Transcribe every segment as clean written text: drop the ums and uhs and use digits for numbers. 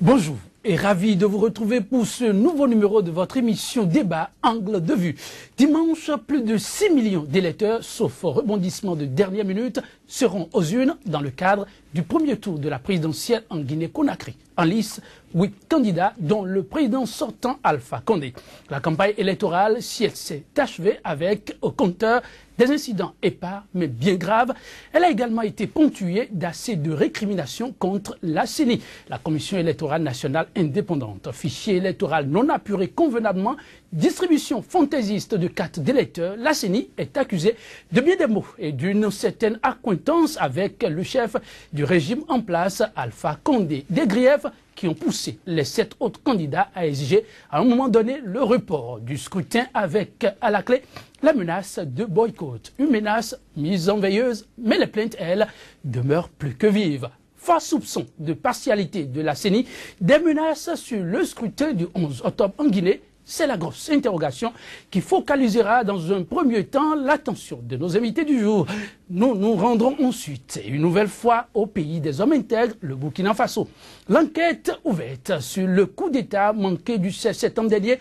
Bonjour et ravi de vous retrouver pour ce nouveau numéro de votre émission Débat Angle de Vue. Dimanche, plus de 6 millions d'électeurs, sauf rebondissement de dernière minute, seront aux urnes dans le cadre du premier tour de la présidentielle en Guinée-Conakry. En lice, 8 candidats, dont le président sortant Alpha Condé. La campagne électorale, si elle s'est achevée avec au compteur des incidents épars mais bien graves, elle a également été ponctuée d'assez de récriminations contre la CENI, la Commission électorale nationale indépendante. Fichier électoral non apuré convenablement, distribution fantaisiste de cartes d'électeurs, la CENI est accusée de bien des mots et d'une certaine accointance avec le chef du régime en place, Alpha Condé. Des griefs qui ont poussé les 7 autres candidats à exiger à un moment donné le report du scrutin avec à la clé la menace de boycott. Une menace mise en veilleuse, mais les plaintes, elles, demeurent plus que vives. Fort soupçon de partialité de la CENI, des menaces sur le scrutin du 11 octobre en Guinée. C'est la grosse interrogation qui focalisera dans un premier temps l'attention de nos invités du jour. Nous nous rendrons ensuite, une nouvelle fois, au pays des hommes intègres, le Burkina Faso. L'enquête ouverte sur le coup d'État manqué du 16 septembre dernier.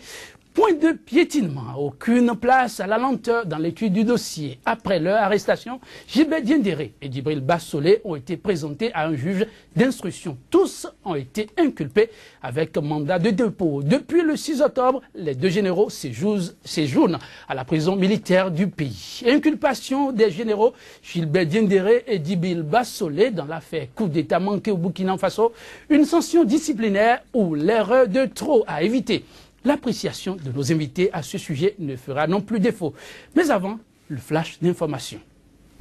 Point de piétinement, aucune place à la lenteur dans l'étude du dossier. Après leur arrestation, Gilbert Diendéré et Djibril Bassolé ont été présentés à un juge d'instruction. Tous ont été inculpés avec mandat de dépôt. Depuis le 6 octobre, les 2 généraux séjournent à la prison militaire du pays. Inculpation des généraux Gilbert Diendéré et Djibril Bassolé dans l'affaire coup d'État manqué au Burkina Faso. Une sanction disciplinaire ou l'erreur de trop à éviter. L'appréciation de nos invités à ce sujet ne fera non plus défaut. Mais avant, le flash d'information.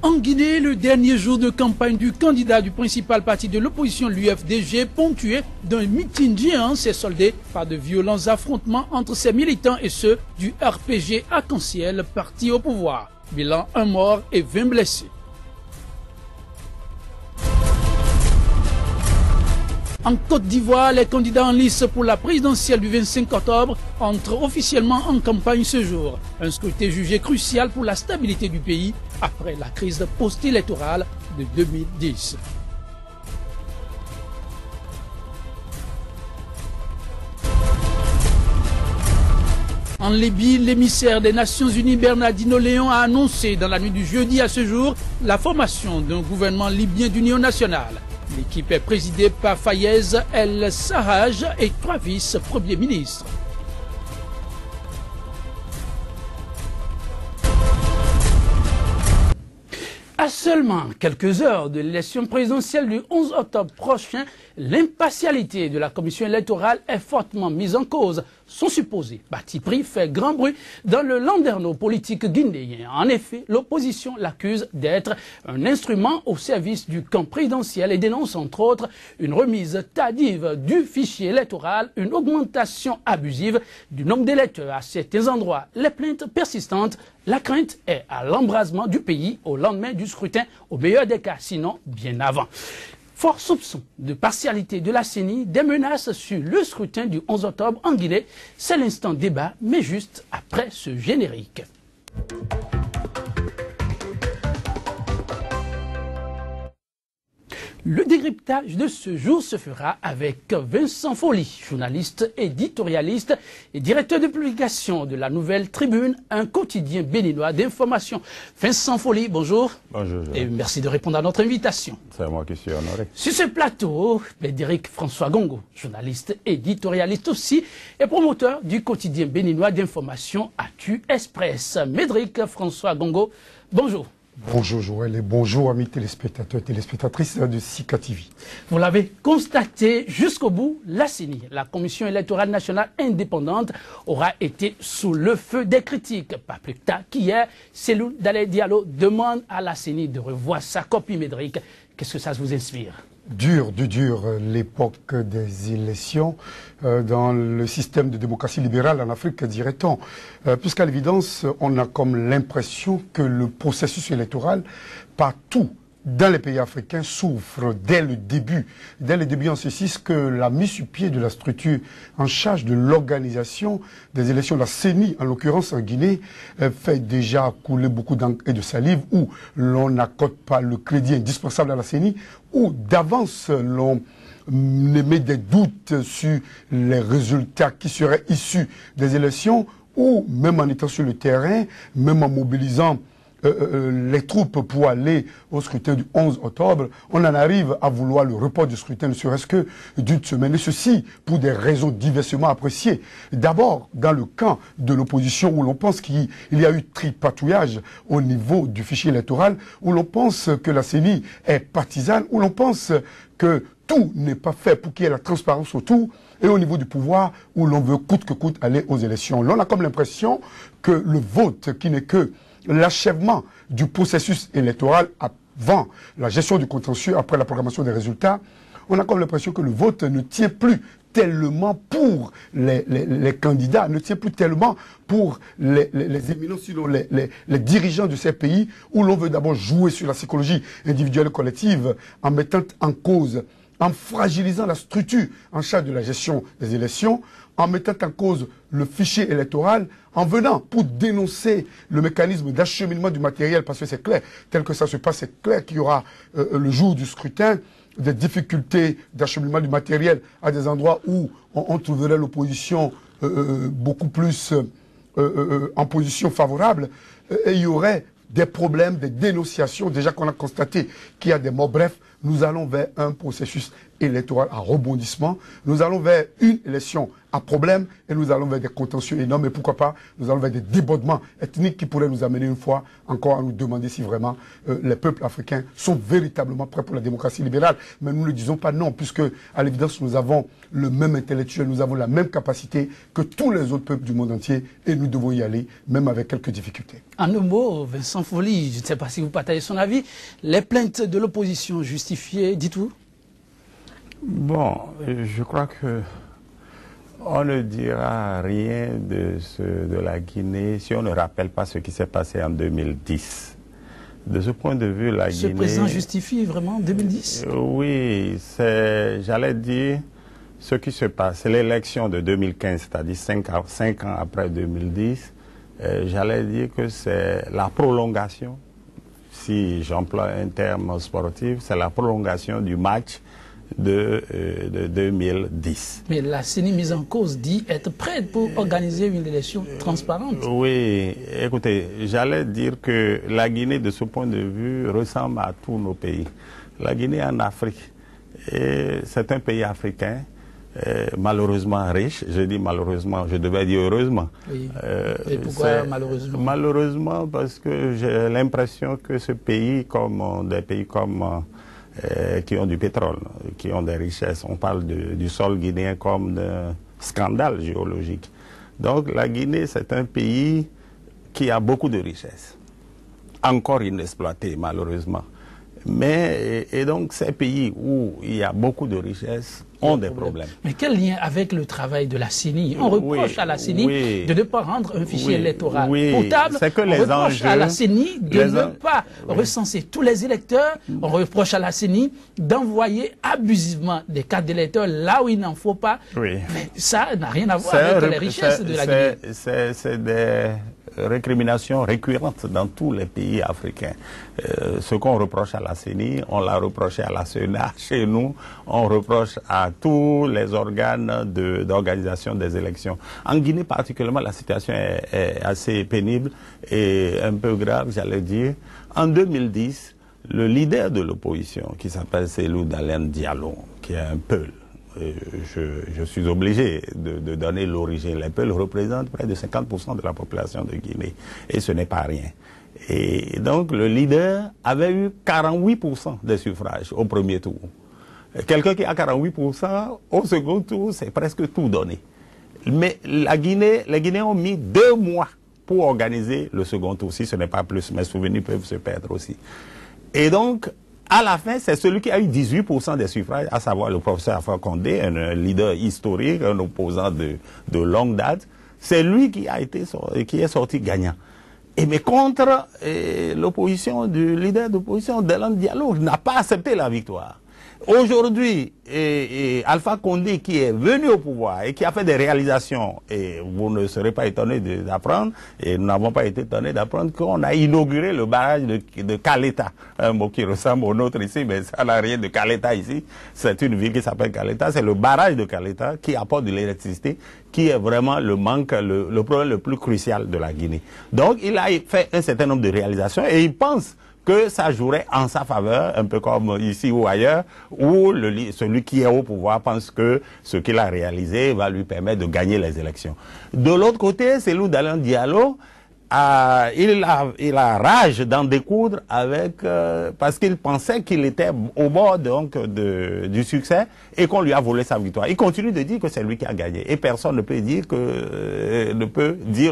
En Guinée, le dernier jour de campagne du candidat du principal parti de l'opposition, l'UFDG, ponctué d'un meeting géant, s'est soldé par de violents affrontements entre ses militants et ceux du RPG Arc-en-Ciel, parti au pouvoir. Bilan 1 mort et 20 blessés. En Côte d'Ivoire, les candidats en lice pour la présidentielle du 25 octobre entrent officiellement en campagne ce jour. Un scrutin jugé crucial pour la stabilité du pays après la crise post-électorale de 2010. En Libye, l'émissaire des Nations Unies Bernardino Léon a annoncé dans la nuit du jeudi à ce jour la formation d'un gouvernement libyen d'union nationale. L'équipe est présidée par Fayez El-Sarraj et 3 vice-premiers ministres. À seulement quelques heures de l'élection présidentielle du 11 octobre prochain, l'impartialité de la commission électorale est fortement mise en cause. Son supposé parti pris fait grand bruit dans le landerneau politique guinéen. En effet, l'opposition l'accuse d'être un instrument au service du camp présidentiel et dénonce entre autres une remise tardive du fichier électoral, une augmentation abusive du nombre d'électeurs à certains endroits. Les plaintes persistantes, la crainte est à l'embrasement du pays au lendemain du scrutin, au meilleur des cas, sinon bien avant. Fort soupçon de partialité de la CENI, des menaces sur le scrutin du 11 octobre en Guinée. C'est l'instant débat, mais juste après ce générique. Le décryptage de ce jour se fera avec Vincent Folly, journaliste, éditorialiste et directeur de publication de la Nouvelle Tribune, un quotidien béninois d'information. Vincent Folly, bonjour. Bonjour. Et merci de répondre à notre invitation. C'est moi qui suis honoré. Sur ce plateau, Médéric François Gongo, journaliste, éditorialiste aussi, et promoteur du quotidien béninois d'information Actu Express. Médéric François Gongo, bonjour. Bonjour Joël et bonjour amis téléspectateurs et téléspectatrices de Sika TV. Vous l'avez constaté jusqu'au bout, la CENI, la Commission électorale nationale indépendante, aura été sous le feu des critiques. Pas plus tard qu'hier, Cellou Dalein Diallo demande à la CENI de revoir sa copie médrique. Qu'est-ce que ça vous inspire? Dur, l'époque des élections dans le système de démocratie libérale en Afrique, dirait-on. Puisqu'à l'évidence, on a comme l'impression que le processus électoral, partout dans les pays africains, souffre dès le début. Dès le début en ceci que la mise sur pied de la structure en charge de l'organisation des élections, la CENI, en l'occurrence en Guinée, fait déjà couler beaucoup d'encre et de salive, où l'on n'accorde pas le crédit indispensable à la CENI, où d'avance l'on émet des doutes sur les résultats qui seraient issus des élections, ou même en étant sur le terrain, même en mobilisant les troupes pour aller au scrutin du 11 octobre, on en arrive à vouloir le report du scrutin, ne serait-ce que d'une semaine. Et ceci pour des raisons diversement appréciées. D'abord, dans le camp de l'opposition, où l'on pense qu'il y a eu tripatouillage au niveau du fichier électoral, où l'on pense que la CENI est partisane, où l'on pense que tout n'est pas fait pour qu'il y ait la transparence autour, et au niveau du pouvoir, où l'on veut coûte que coûte aller aux élections. Là, on a comme l'impression que le vote, qui n'est que l'achèvement du processus électoral avant la gestion du contentieux, après la programmation des résultats, on a comme l'impression que le vote ne tient plus tellement pour les candidats, ne tient plus tellement pour les éminents, sinon les dirigeants de ces pays, où l'on veut d'abord jouer sur la psychologie individuelle et collective en mettant en cause, en fragilisant la structure en charge de la gestion des élections, en mettant en cause le fichier électoral, en venant pour dénoncer le mécanisme d'acheminement du matériel, parce que c'est clair, tel que ça se passe, c'est clair qu'il y aura le jour du scrutin des difficultés d'acheminement du matériel à des endroits où on trouverait l'opposition beaucoup plus en position favorable, et il y aurait des problèmes, des dénonciations, déjà qu'on a constaté qu'il y a des morts. Bref, nous allons vers un processus électoral à rebondissement, nous allons vers une élection à problème, et nous allons vers des contentieux énormes, et pourquoi pas, nous allons vers des débordements ethniques qui pourraient nous amener une fois encore à nous demander si vraiment les peuples africains sont véritablement prêts pour la démocratie libérale. Mais nous ne disons pas non, puisque à l'évidence nous avons le même intellectuel, nous avons la même capacité que tous les autres peuples du monde entier, et nous devons y aller, même avec quelques difficultés. En un mot, Vincent Folly, je ne sais pas si vous partagez son avis, les plaintes de l'opposition justifiées, dites-vous? Bon, je crois que on ne dira rien de la Guinée si on ne rappelle pas ce qui s'est passé en 2010. De ce point de vue, la Guinée... Ce président justifie vraiment 2010? Oui, j'allais dire, ce qui se passe, c'est l'élection de 2015, c'est-à-dire 5 ans après 2010. J'allais dire que c'est la prolongation, si j'emploie un terme sportif, c'est la prolongation du match de 2010. Mais la CENI mise en cause dit être prête pour organiser une élection transparente. Oui, écoutez, j'allais dire que la Guinée, de ce point de vue, ressemble à tous nos pays. La Guinée en Afrique, c'est un pays africain, malheureusement riche. Je dis malheureusement, je devais dire heureusement. Oui. Et pourquoi malheureusement? Malheureusement parce que j'ai l'impression que ce pays, comme des pays comme... qui ont du pétrole, qui ont des richesses. On parle du sol guinéen comme d'un scandale géologique. Donc la Guinée, c'est un pays qui a beaucoup de richesses, encore inexploitées malheureusement. Mais, et donc ces pays où il y a beaucoup de richesses ont des problèmes. Mais quel lien avec le travail de la CENI? On reproche à la CENI de ne pas rendre un fichier électoral potable. C'est que on reproche à la CENI de ne pas recenser tous les électeurs. On reproche à la CENI d'envoyer abusivement des cartes d'électeurs là où il n'en faut pas. Mais ça n'a rien à voir avec les richesses de la Guinée. C'est des récriminations récurrentes dans tous les pays africains. Ce qu'on reproche à la CENI, on l'a reproché à la CENA. Chez nous, on reproche à tous les organes d'organisation des élections. En Guinée particulièrement, la situation est assez pénible et un peu grave, j'allais dire. En 2010, le leader de l'opposition, qui s'appelle Cellou Dalein Diallo, qui est un Peul, je suis obligé de donner l'origine. Les Peuls représentent près de 50% de la population de Guinée. Et ce n'est pas rien. Et donc, le leader avait eu 48% des suffrages au premier tour. Quelqu'un qui a 48%, au second tour, c'est presque tout donné. Mais les Guinéens ont mis 2 mois pour organiser le second tour, si ce n'est pas plus. Mes souvenirs peuvent se perdre aussi. Et donc, à la fin, c'est celui qui a eu 18% des suffrages, à savoir le professeur Alpha Condé, un leader historique, un opposant de longue date. C'est lui qui est sorti gagnant. Mais contre l'opposition, du leader d'opposition, Dalein Diallo, n'a pas accepté la victoire. Aujourd'hui, Alpha Condé qui est venu au pouvoir et qui a fait des réalisations, et vous ne serez pas étonnés d'apprendre, et nous n'avons pas été étonnés d'apprendre qu'on a inauguré le barrage de Caleta, un mot qui ressemble au nôtre ici, mais ça n'a rien de Caleta ici. C'est une ville qui s'appelle Caleta, c'est le barrage de Caleta qui apporte de l'électricité, qui est vraiment le manque, le problème le plus crucial de la Guinée. Donc il a fait un certain nombre de réalisations et il pense que ça jouerait en sa faveur, un peu comme ici ou ailleurs, où celui qui est au pouvoir pense que ce qu'il a réalisé va lui permettre de gagner les élections. De l'autre côté, Cellou Dalein Diallo, il a rage d'en découdre avec, parce qu'il pensait qu'il était au bord donc du succès et qu'on lui a volé sa victoire. Il continue de dire que c'est lui qui a gagné et personne ne peut dire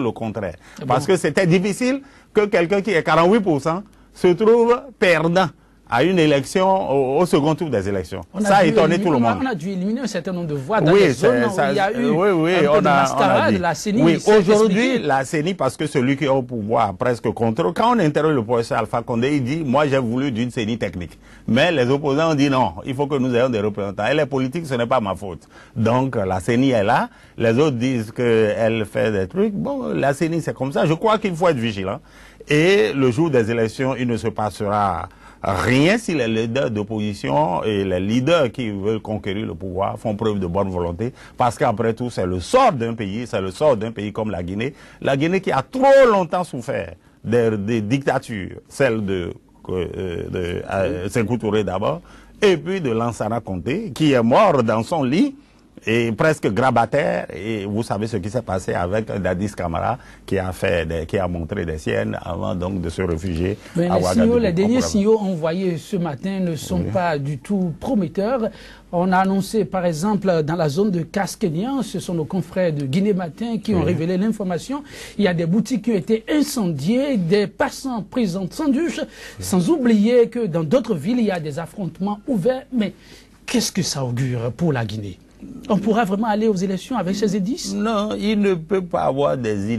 le contraire. Parce que c'était difficile que quelqu'un qui est 48% se trouve perdant à une élection, au second tour des élections. Ça a étonné tout le monde. On a dû éliminer un certain nombre de voix dans les zones où il y a eu un peu de mascarade. La CENI, oui, aujourd'hui, la CENI, parce que celui qui est au pouvoir presque contrôle, quand on interroge le professeur Alpha Condé, il dit, moi j'ai voulu d'une CENI technique. Mais les opposants ont dit non, il faut que nous ayons des représentants. Et les politiques, ce n'est pas ma faute. Donc la CENI est là, les autres disent qu'elle fait des trucs. Bon, la CENI c'est comme ça, je crois qu'il faut être vigilant. Et le jour des élections, il ne se passera rien si les leaders d'opposition et les leaders qui veulent conquérir le pouvoir font preuve de bonne volonté, parce qu'après tout, c'est le sort d'un pays, comme la Guinée. La Guinée qui a trop longtemps souffert des dictatures, celle de Sékou Touré d'abord, et puis de Lansana Conté, qui est mort dans son lit, et presque grabataire, et vous savez ce qui s'est passé avec Dadis Camara qui a montré des siennes avant donc de se réfugier à Ouagadougou. Les derniers signaux envoyés ce matin ne sont pas du tout prometteurs. On a annoncé par exemple dans la zone de Casquenian, ce sont nos confrères de Guinée Matin qui ont révélé l'information. Il y a des boutiques qui ont été incendiées, des passants pris en sandwich, sans oublier que dans d'autres villes il y a des affrontements ouverts. Mais qu'est-ce que ça augure pour la Guinée? On pourra vraiment aller aux élections avec ces indices? Non, il ne peut pas avoir des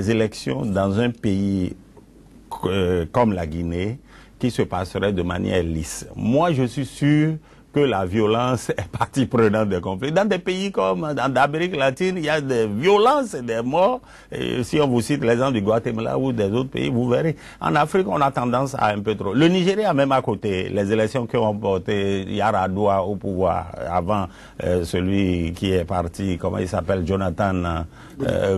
élections dans un pays comme la Guinée qui se passerait de manière lisse. Moi, je suis sûr que la violence est partie prenante des conflits. Dans des pays comme en Amérique latine, il y a des violences et des morts. Et si on vous cite l'exemple du Guatemala ou des autres pays, vous verrez. En Afrique, on a tendance à un peu trop. Le Nigeria, même à côté, les élections qui ont porté Yar'Adua au pouvoir, avant celui qui est parti, comment il s'appelle, Jonathan,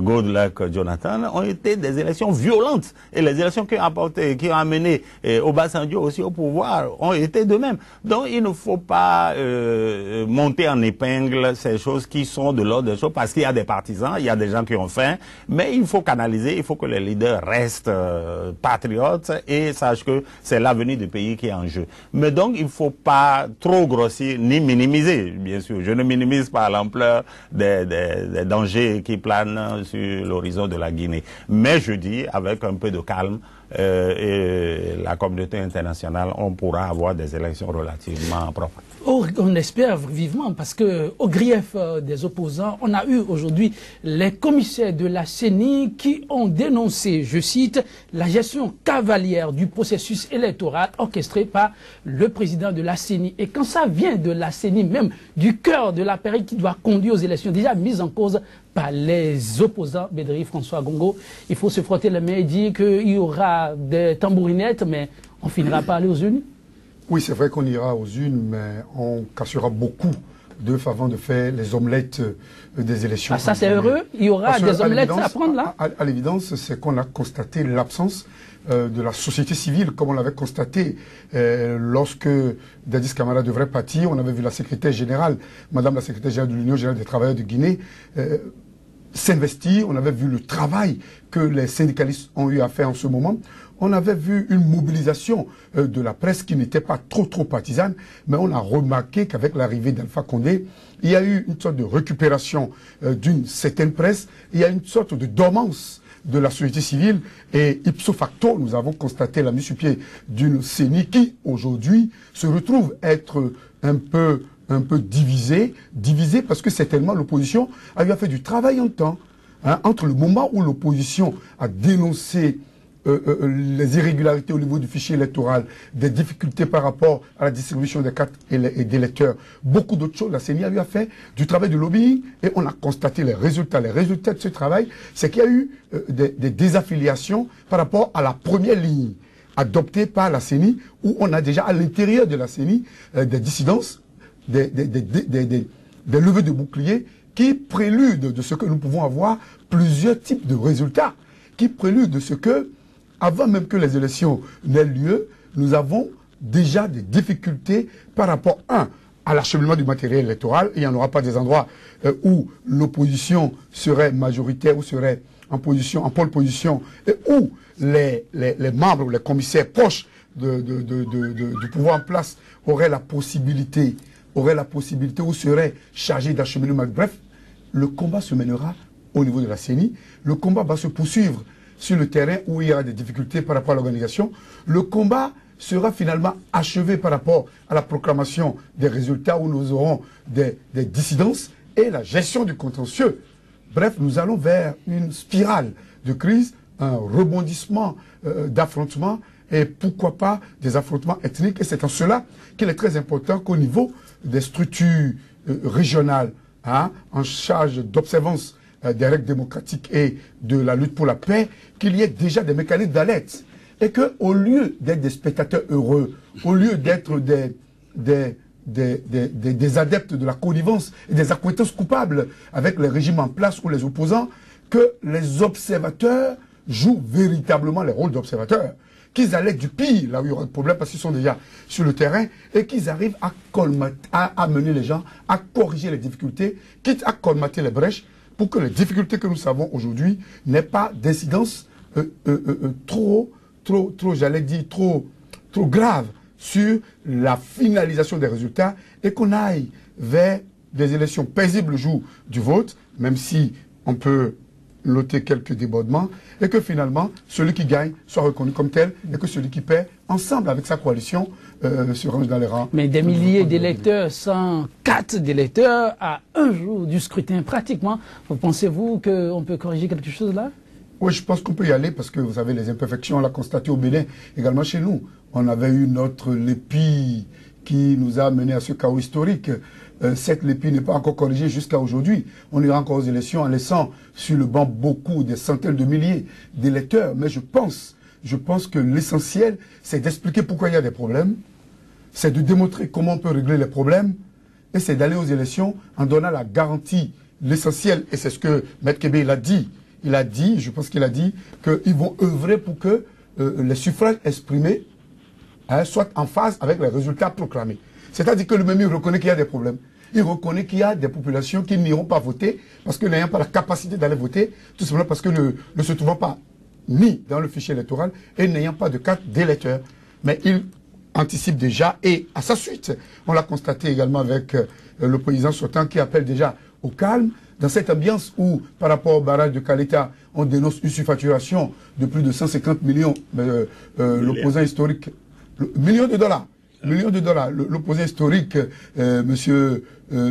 Goodluck Jonathan, ont été des élections violentes. Et les élections qui ont amené Obasanjo aussi au pouvoir ont été de même. Donc, il ne faut pas monter en épingle ces choses qui sont de l'ordre des choses, parce qu'il y a des partisans, il y a des gens qui ont faim, mais il faut canaliser, il faut que les leaders restent patriotes et sachent que c'est l'avenir du pays qui est en jeu. Mais donc, il ne faut pas trop grossir ni minimiser, bien sûr. Je ne minimise pas l'ampleur des dangers qui planent sur l'horizon de la Guinée. Mais je dis, avec un peu de calme, et la communauté internationale, on pourra avoir des élections relativement propres. On espère vivement, parce que au grief des opposants, on a eu aujourd'hui les commissaires de la CENI qui ont dénoncé, je cite, la gestion cavalière du processus électoral orchestré par le président de la CENI. Et quand ça vient de la CENI, même du cœur de l'appareil qui doit conduire aux élections, déjà mises en cause par les opposants, Bédri, François Gongo, il faut se frotter les mains et dire qu'il y aura des tambourinettes, mais on finira par aller aux urnes. Oui, c'est vrai qu'on ira aux urnes, mais on cassera beaucoup d'œufs avant de faire les omelettes des élections. Ah, ça c'est heureux, il y aura des omelettes à prendre là. À l'évidence, c'est qu'on a constaté l'absence de la société civile, comme on l'avait constaté lorsque Dadis Camara devrait partir. On avait vu la secrétaire générale, Madame la secrétaire générale de l'Union générale des travailleurs de Guinée, s'investir. On avait vu le travail que les syndicalistes ont eu à faire en ce moment. On avait vu une mobilisation de la presse qui n'était pas trop partisane, mais on a remarqué qu'avec l'arrivée d'Alpha Condé, il y a eu une sorte de récupération d'une certaine presse, il y a une sorte de dormance de la société civile, et ipso facto, nous avons constaté la mise sur pied d'une CENI qui, aujourd'hui, se retrouve être un peu divisée parce que certainement l'opposition a fait du travail en temps, hein, entre le moment où l'opposition a dénoncé les irrégularités au niveau du fichier électoral, des difficultés par rapport à la distribution des cartes et d'électeurs, beaucoup d'autres choses. La CENI a eu à faire du travail de lobbying et on a constaté les résultats. Les résultats de ce travail, c'est qu'il y a eu des désaffiliations par rapport à la première ligne adoptée par la CENI, où on a déjà à l'intérieur de la CENI des dissidences, des levées de boucliers qui préludent de ce que nous pouvons avoir plusieurs types de résultats, qui préludent de ce que, avant même que les élections n'aient lieu, nous avons déjà des difficultés par rapport, à l'acheminement du matériel électoral. Il n'y en aura pas des endroits où l'opposition serait majoritaire ou serait en pôle position, et où les membres ou les commissaires proches du pouvoir en place auraient la possibilité ou seraient chargés d'acheminer le matériel. Bref, le combat se mènera au niveau de la CENI. Le combat va se poursuivre sur le terrain où il y aura des difficultés par rapport à l'organisation. Le combat sera finalement achevé par rapport à la proclamation des résultats où nous aurons des dissidences et la gestion du contentieux. Bref, nous allons vers une spirale de crise, un rebondissement d'affrontements et pourquoi pas des affrontements ethniques. Et c'est en cela qu'il est très important qu'au niveau des structures régionales en charge d'observance des règles démocratiques et de la lutte pour la paix, qu'il y ait déjà des mécanismes d'alerte. Et qu'au lieu d'être des spectateurs heureux, au lieu d'être des adeptes de la connivence et des accointances coupables avec les régimes en place ou les opposants, que les observateurs jouent véritablement les rôles d'observateurs. Qu'ils alertent du pire, là où il y aura de problème, parce qu'ils sont déjà sur le terrain, et qu'ils arrivent à amener les gens, à corriger les difficultés, quitte à colmater les brèches, pour que les difficultés que nous savons aujourd'hui n'aient pas d'incidence trop grave sur la finalisation des résultats, et qu'on aille vers des élections paisibles le jour du vote, même si on peut noter quelques débordements, et que finalement, celui qui gagne soit reconnu comme tel, et que celui qui perd, ensemble avec sa coalition, se range dans les rangs. Mais des milliers d'électeurs, 104 d'électeurs à un jour du scrutin pratiquement, pensez-vous qu'on peut corriger quelque chose là? Oui, je pense qu'on peut y aller parce que vous savez, les imperfections, on l'a constaté au Bénin, également chez nous. On avait eu notre lépi qui nous a mené à ce chaos historique. Cette lépi n'est pas encore corrigée jusqu'à aujourd'hui. On ira encore aux élections en laissant sur le banc des centaines de milliers d'électeurs. Mais je pense que l'essentiel, c'est d'expliquer pourquoi il y a des problèmes, c'est de démontrer comment on peut régler les problèmes, et c'est d'aller aux élections en donnant la garantie, l'essentiel, et c'est ce que Maître Kébé il a dit. Je pense qu'il a dit qu'ils vont œuvrer pour que les suffrages exprimés soient en phase avec les résultats proclamés. C'est-à-dire que lui-même, il reconnaît qu'il y a des problèmes. Il reconnaît qu'il y a des populations qui n'iront pas voter parce que n'ayant pas la capacité d'aller voter, tout simplement parce que ne se trouvant pas mis dans le fichier électoral et n'ayant pas de carte d'électeur. Mais il anticipe déjà et à sa suite, on l'a constaté également avec le président sortant qui appelle déjà au calme, dans cette ambiance où, par rapport au barrage de Caleta, on dénonce une surfacturation de plus de 150 millions, l'opposant historique, millions de dollars, l'opposant historique, monsieur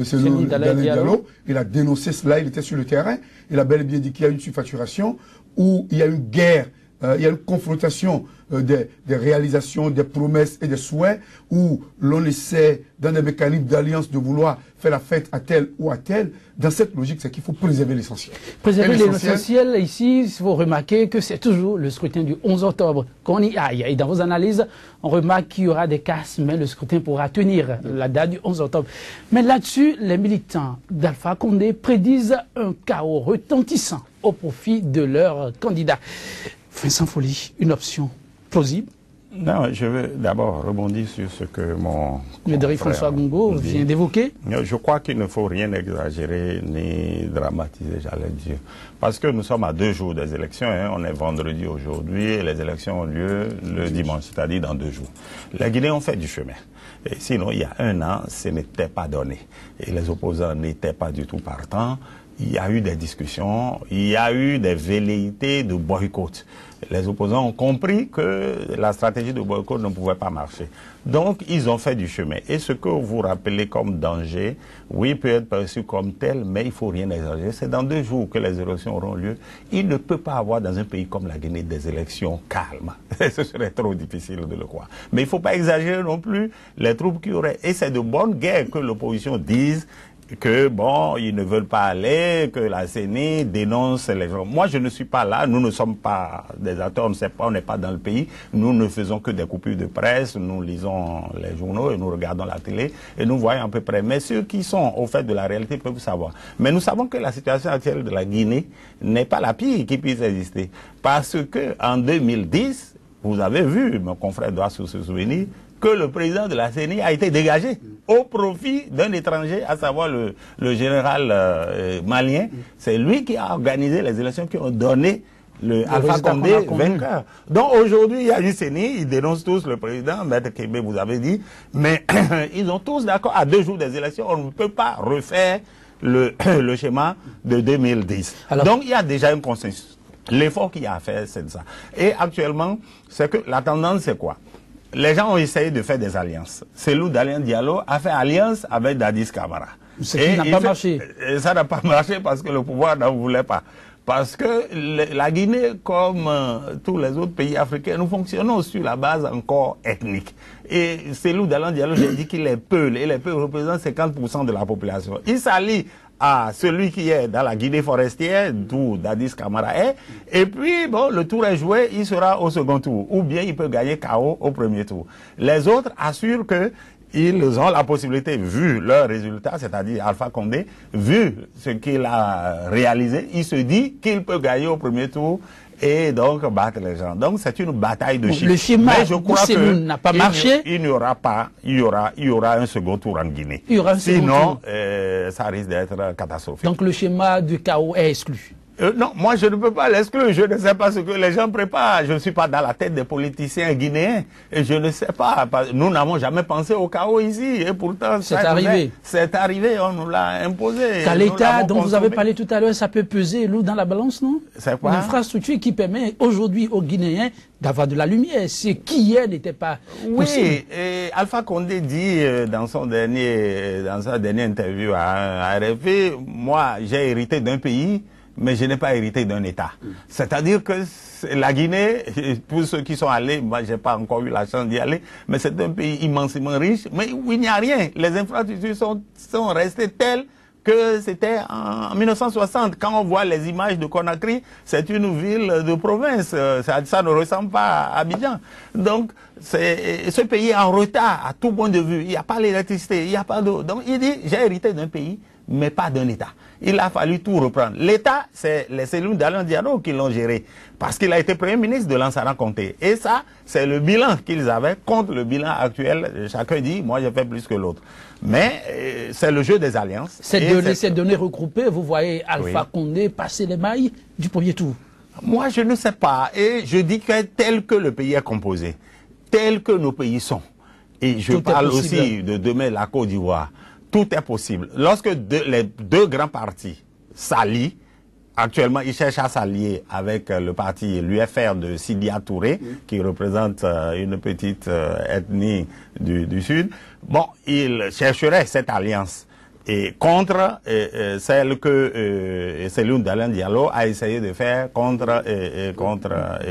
Céline Diallo, il a dénoncé cela, il était sur le terrain, il a bel et bien dit qu'il y a une surfacturation, où il y a une guerre, il y a une confrontation des réalisations, des promesses et des souhaits, où l'on essaie, dans des mécanismes d'alliance, de vouloir faire la fête à tel ou à tel. Dans cette logique, c'est qu'il faut préserver l'essentiel. Préserver l'essentiel, ici, il faut remarquer que c'est toujours le scrutin du 11 octobre qu'on y aille. Et dans vos analyses, on remarque qu'il y aura des casses, mais le scrutin pourra tenir la date du 11 octobre. Mais là-dessus, les militants d'Alpha Condé prédisent un chaos retentissant au profit de leur candidat. Vincent Folly, une option plausible? Non, je veux d'abord rebondir sur ce que mon Médéric François Gongo vient d'évoquer. Je crois qu'il ne faut rien exagérer ni dramatiser, j'allais dire. Parce que nous sommes à 2 jours des élections, on est vendredi aujourd'hui et les élections ont lieu le dimanche, c'est-à-dire dans 2 jours. Les Guinéens ont fait du chemin. Et sinon, il y a 1 an, ce n'était pas donné. Et les opposants n'étaient pas du tout partants. Il y a eu des discussions, il y a eu des velléités de boycott. les opposants ont compris que la stratégie de boycott ne pouvait pas marcher. Donc, ils ont fait du chemin. Et ce que vous rappelez comme danger, oui, peut être perçu comme tel, mais il ne faut rien exagérer. C'est dans 2 jours que les élections auront lieu. Il ne peut pas avoir dans un pays comme la Guinée des élections calmes. Ce serait trop difficile de le croire. Mais il ne faut pas exagérer non plus les troupes qui auraient. Et c'est de bonne guerre que l'opposition dise que bon, ils ne veulent pas aller, que la CENI dénonce les gens. Moi, je ne suis pas là, nous ne sommes pas des acteurs, on ne sait pas, on n'est pas dans le pays. Nous ne faisons que des coupures de presse, nous lisons les journaux et nous regardons la télé et nous voyons à peu près. Mais ceux qui sont au fait de la réalité peuvent savoir. Mais nous savons que la situation actuelle de la Guinée n'est pas la pire qui puisse exister. Parce que en 2010, vous avez vu, mon confrère doit se souvenir, que le président de la CENI a été dégagé au profit d'un étranger, à savoir le général malien. C'est lui qui a organisé les élections qui ont donné le Alpha Condé vainqueur. Donc aujourd'hui, il y a une CENI, ils dénoncent tous le président, Maître Kébé vous avez dit, mais ils ont tous d'accord, à 2 jours des élections, on ne peut pas refaire le schéma de 2010. Alors, donc il y a déjà un consensus. L'effort qu'il y a à faire, c'est ça. Et actuellement, c'est que la tendance, c'est quoi? Les gens ont essayé de faire des alliances. Cellou Dalein Diallo a fait alliance avec Dadis Camara. Ce qui n'a pas marché. Et ça n'a pas marché parce que le pouvoir n'en voulait pas. Parce que la Guinée, comme tous les autres pays africains, nous fonctionnons sur la base encore ethnique. Et Cellou Dalein Diallo, j'ai dit qu'il est Peul. Et les Peul représentent 50% de la population. Il s'allie à celui qui est dans la Guinée forestière, d'où Dadis Camara est. Et puis, bon, le tour est joué, il sera au second tour. Ou bien il peut gagner KO au premier tour. Les autres assurent que ils ont la possibilité, vu leurs résultats, c'est-à-dire Alpha Condé, vu ce qu'il a réalisé, il se dit qu'il peut gagner au premier tour et donc battre les gens. Donc c'est une bataille de chiffres. Le schéma mais je crois que n'a pas marché. Il n'y aura pas, il y aura un second tour en Guinée. Il y aura un Sinon, ça risque d'être catastrophique. Donc le schéma du chaos est exclu. Non, moi je ne peux pas l'exclure, je ne sais pas ce que les gens préparent, je ne suis pas dans la tête des politiciens guinéens, et je ne sais pas, nous n'avons jamais pensé au chaos ici, et pourtant c'est arrivé. C'est arrivé, on nous l'a imposé. Car l'État dont vous avez parlé tout à l'heure, ça peut peser lourd dans la balance, non? C'est quoi? Une infrastructure qui permet aujourd'hui aux Guinéens d'avoir de la lumière, ce qui hier n'était pas possible. Oui, et Alpha Condé dit dans sa dernière interview à RFI, moi j'ai hérité d'un pays, mais je n'ai pas hérité d'un État. C'est-à-dire que la Guinée, pour ceux qui sont allés, moi j'ai pas encore eu la chance d'y aller, mais c'est un pays immensément riche, mais où il n'y a rien. Les infrastructures sont restées telles que c'était en 1960. Quand on voit les images de Conakry, c'est une ville de province. Ça ne ressemble pas à Abidjan. Donc, ce pays est en retard à tout point de vue. Il n'y a pas l'électricité, il n'y a pas d'eau. Donc, il dit, j'ai hérité d'un pays, mais pas d'un État. Il a fallu tout reprendre. L'État, c'est les Cellou Dalein Diallo qui l'ont géré, parce qu'il a été Premier ministre de Lansana Conté. Et ça, c'est le bilan qu'ils avaient contre le bilan actuel. Chacun dit, moi j'ai fait plus que l'autre. Mais c'est le jeu des alliances. Ces données regroupées, vous voyez Alpha Condé passer les mailles du premier tour. Moi, je ne sais pas. Et je dis que tel que le pays est composé, tel que nos pays sont, et je parle aussi de demain la Côte d'Ivoire, tout est possible. Lorsque les 2 grands partis s'allient, actuellement ils cherchent à s'allier avec le parti l'UFR de Sidia Touré, qui représente une petite ethnie du Sud. Bon, ils chercheraient cette alliance et contre celle que Cellou Dalein Diallo a essayé de faire contre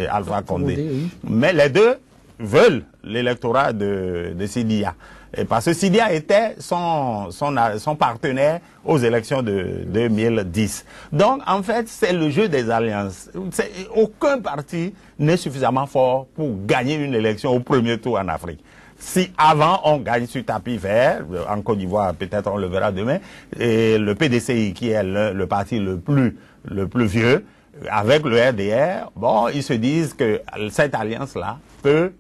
Alpha Condé. Mais les deux veulent l'électorat de Sidia. Et parce que Sidia était son partenaire aux élections de 2010. Donc, en fait, c'est le jeu des alliances. Aucun parti n'est suffisamment fort pour gagner une élection au premier tour en Afrique. Si avant on gagne sur tapis vert, en Côte d'Ivoire, peut-être on le verra demain, et le PDCI, qui est le parti le plus vieux, avec le RDR, bon, ils se disent que cette alliance-là peut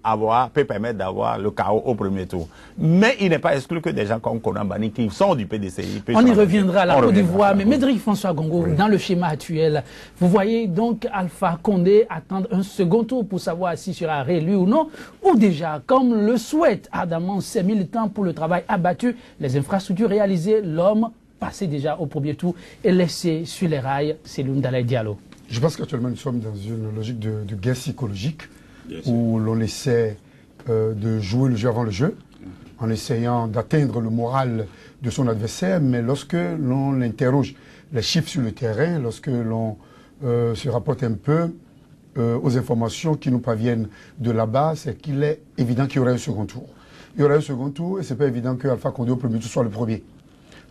permettre d'avoir le chaos au premier tour. Mais il n'est pas exclu que des gens comme Konan Banny, qui sont du PDCI... On y reviendra à la Côte d'Ivoire, mais Médéric François Gongo, dans le schéma actuel, vous voyez donc Alpha Condé attendre un second tour pour savoir s'il sera réélu ou non, ou déjà, comme le souhaitent ardemment ses militants pour le travail abattu, les infrastructures réalisées, l'homme passé déjà au premier tour et laissé sur les rails Cellou Dalein Diallo. Je pense qu'actuellement nous sommes dans une logique de guerre psychologique où l'on essaie de jouer le jeu avant le jeu, en essayant d'atteindre le moral de son adversaire, mais lorsque l'on interroge les chiffres sur le terrain, lorsque l'on se rapporte un peu aux informations qui nous parviennent de là-bas, c'est qu'il est évident qu'il y aurait un second tour. Il y aurait un second tour et c'est pas évident que Alpha Condé au premier tour soit le premier.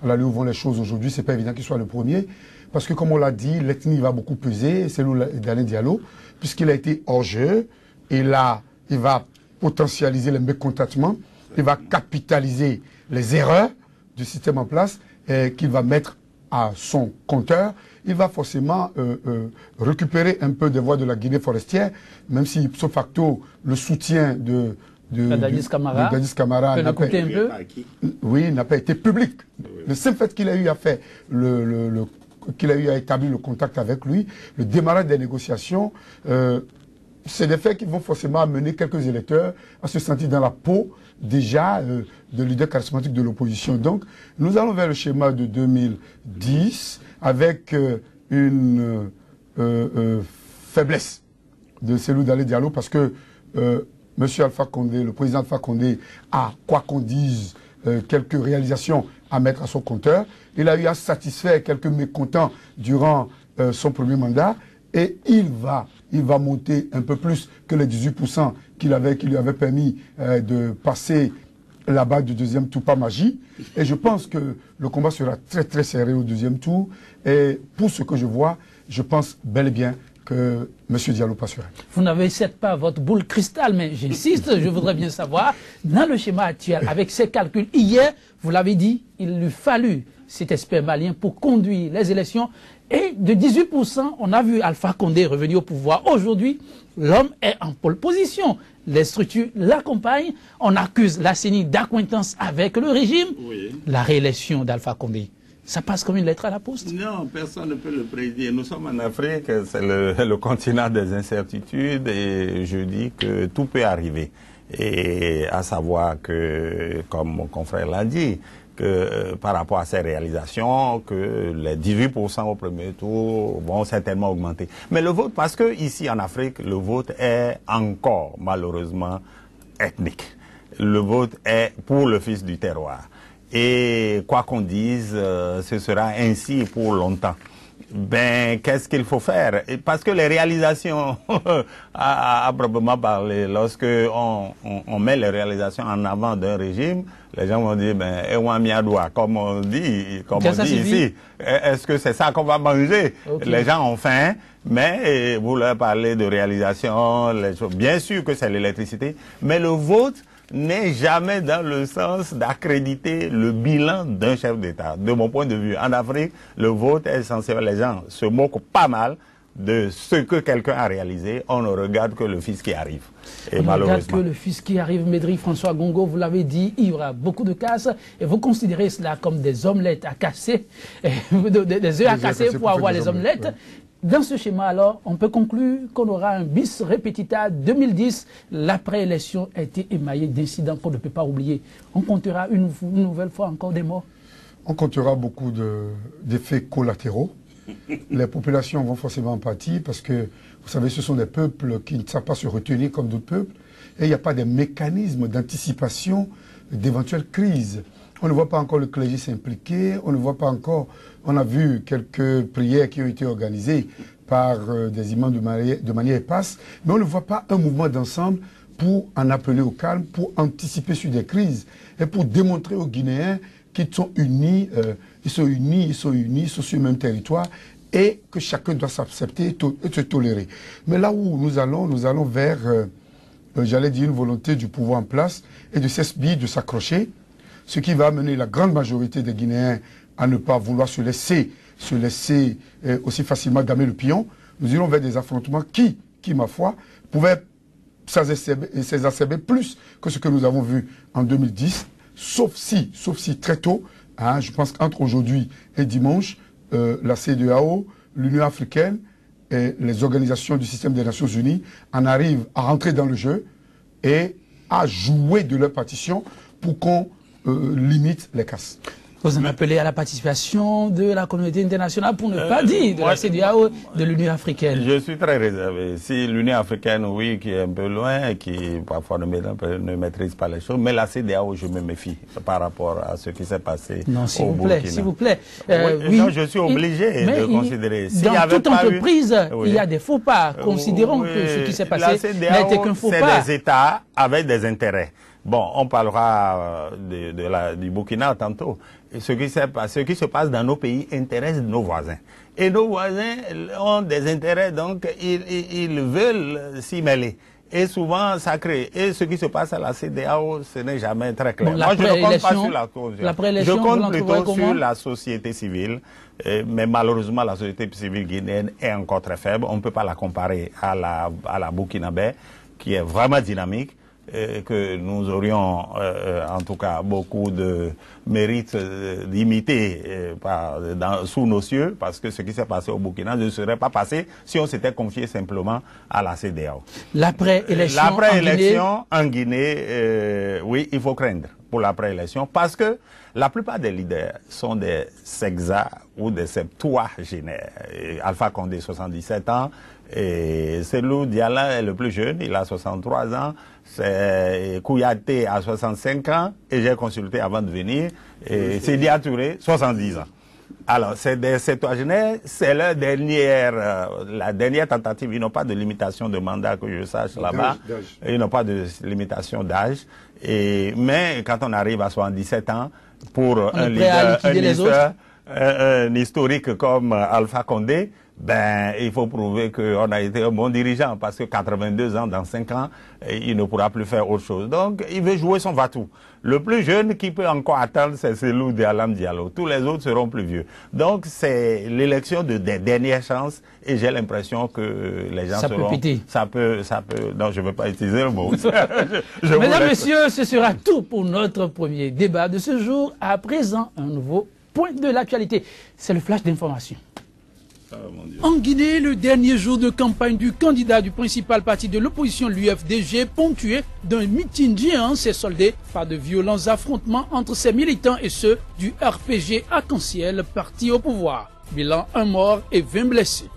À l'allure où vont les choses aujourd'hui, c'est pas évident qu'il soit le premier, parce que comme on l'a dit, l'ethnie va beaucoup peser, c'est d'Alain Diallo, puisqu'il a été hors jeu, il va potentialiser les mécontentements, il va capitaliser les erreurs du système en place qu'il va mettre à son compteur. Il va forcément récupérer un peu des voix de la Guinée forestière, même si, ipso facto, le soutien de Dadis Camara n'a pas été public. Le simple fait qu'il a eu à faire qu'il a eu à établir le contact avec lui, le démarrage des négociations, c'est des faits qui vont forcément amener quelques électeurs à se sentir dans la peau déjà de leader charismatique de l'opposition. Donc, nous allons vers le schéma de 2010 avec une faiblesse de Cellou Dalein Diallo parce que M. Alpha Condé, le président Alpha Condé, a, quoi qu'on dise, quelques réalisations à mettre à son compteur. Il a eu à satisfaire quelques mécontents durant son premier mandat et il va monter un peu plus que les 18% qui lui avait permis de passer la barre du deuxième tour par magie. Et je pense que le combat sera très très serré au deuxième tour. Et pour ce que je vois, je pense bel et bien que M. Diallo passerait. Vous n'avez certes pas votre boule cristal, mais j'insiste, je voudrais bien savoir, dans le schéma actuel, avec ces calculs, hier, vous l'avez dit, il lui fallut cet expert malien pour conduire les élections. Et de 18%, on a vu Alpha Condé revenir au pouvoir. Aujourd'hui, l'homme est en pole position. Les structures l'accompagnent. On accuse la CENI d'accointance avec le régime. Oui. La réélection d'Alpha Condé, ça passe comme une lettre à la poste? Non, personne ne peut le prédire. Nous sommes en Afrique, c'est le continent des incertitudes et je dis que tout peut arriver. Et à savoir que, comme mon confrère l'a dit, que par rapport à ces réalisations, que les 18% au premier tour vont certainement augmenter. Mais le vote, parce que ici en Afrique, le vote est encore malheureusement ethnique. Le vote est pour le fils du terroir. Et quoi qu'on dise, ce sera ainsi pour longtemps. Ben, qu'est-ce qu'il faut faire? Parce que les réalisations, à proprement parler, lorsque on met les réalisations en avant d'un régime, les gens vont dire, ben, comme on dit ici. Est-ce que c'est ça qu'on va manger? Okay. Les gens ont faim, mais vous leur parlez de réalisation, bien sûr que c'est l'électricité, mais le vote n'est jamais dans le sens d'accréditer le bilan d'un chef d'État. De mon point de vue, en Afrique, le vote est essentiel. Les gens se moquent pas mal de ce que quelqu'un a réalisé. On ne regarde que le fils qui arrive. Et on ne regarde que le fils qui arrive. Médry François Gongo, vous l'avez dit, il y aura beaucoup de casses. Et vous considérez cela comme des omelettes à casser, des œufs à casser pour avoir les omelettes. Ouais. Dans ce schéma, alors, on peut conclure qu'on aura un bis repetita 2010. L'après-élection a été émaillée d'incidents qu'on ne peut pas oublier. On comptera une nouvelle fois encore des morts. On comptera beaucoup d'effets collatéraux. Les populations vont forcément en pâtir parce que, vous savez, ce sont des peuples qui ne savent pas se retenir comme d'autres peuples. Et il n'y a pas de mécanisme d'anticipation d'éventuelles crises. On ne voit pas encore le clergé s'impliquer, on ne voit pas encore... On a vu quelques prières qui ont été organisées par des imams de manière épaisse, mais on ne voit pas un mouvement d'ensemble pour en appeler au calme, pour anticiper sur des crises et pour démontrer aux Guinéens qu'ils sont unis, ils sont sur le même territoire et que chacun doit s'accepter et se tolérer. Mais là où nous allons vers, j'allais dire, une volonté du pouvoir en place et de s'esprit de s'accrocher, ce qui va amener la grande majorité des Guinéens à ne pas vouloir se laisser aussi facilement damer le pion. Nous irons vers des affrontements qui ma foi, pouvaient s'exacerber plus que ce que nous avons vu en 2010, sauf si très tôt, hein, je pense qu'entre aujourd'hui et dimanche, la CEDEAO, l'Union africaine et les organisations du système des Nations Unies en arrivent à rentrer dans le jeu et à jouer de leur partition pour qu'on limite les casses. Vous en appelez à la participation de la communauté internationale, pour ne pas dire de la CEDEAO, de l'Union africaine. Je suis très réservé. Si l'Union africaine, oui, qui est un peu loin, et qui parfois ne maîtrise pas les choses, mais la CEDEAO, je me méfie par rapport à ce qui s'est passé. Non, s'il vous plaît, s'il vous plaît. Oui, non, je suis obligé de considérer. Dans toute entreprise, il y a des faux pas. Considérons que ce qui s'est passé n'était qu'un faux pas. C'est des États avec des intérêts. Bon, on parlera du Burkina tantôt. Ce qui se passe dans nos pays intéresse nos voisins. Et nos voisins ont des intérêts, donc ils veulent s'y mêler. Et souvent, ça crée. Et ce qui se passe à la CEDEAO, ce n'est jamais très clair. Bon, moi, je ne compte pas sur la cause. Je compte plutôt sur la société civile. Mais malheureusement, la société civile guinéenne est encore très faible. On ne peut pas la comparer à la burkinabé, qui est vraiment dynamique. Que nous aurions en tout cas beaucoup de mérite d'imiter sous nos cieux, parce que ce qui s'est passé au Burkina ne serait pas passé si on s'était confié simplement à la CEDEAO. L'après-élection en Guinée, oui, il faut craindre pour l'après-élection, parce que la plupart des leaders sont des sexas ou des septuagénaires. Alpha Condé, 77 ans, et Cellou Diala est le plus jeune, il a 63 ans, c'est Kouyaté a 65 ans, et j'ai consulté avant de venir, et Sédia Touré, 70 ans. Alors, c'est des septuagénaires, c'est la dernière tentative. Ils n'ont pas de limitation de mandat, que je sache là-bas. Ils n'ont pas de limitation d'âge. Mais quand on arrive à 77 ans, pour un leader, un historique comme Alpha Condé, ben, il faut prouver qu'on a été un bon dirigeant, parce que 82 ans, dans 5 ans, il ne pourra plus faire autre chose. Donc, il veut jouer son va-tout. Le plus jeune qui peut encore attendre, c'est Cellou Dalein Diallo. Tous les autres seront plus vieux. Donc, c'est l'élection des dernières chances, et j'ai l'impression que les gens seront... Ça peut... Non, je ne veux pas utiliser le mot. Mesdames, Messieurs, ce sera tout pour notre premier débat de ce jour. À présent, un nouveau point de l'actualité. C'est le flash d'information. En Guinée, le dernier jour de campagne du candidat du principal parti de l'opposition, l'UFDG, ponctué d'un meeting géant, s'est soldé par de violents affrontements entre ses militants et ceux du RPG Arc-en-Ciel, parti au pouvoir. Bilan, 1 mort et 20 blessés.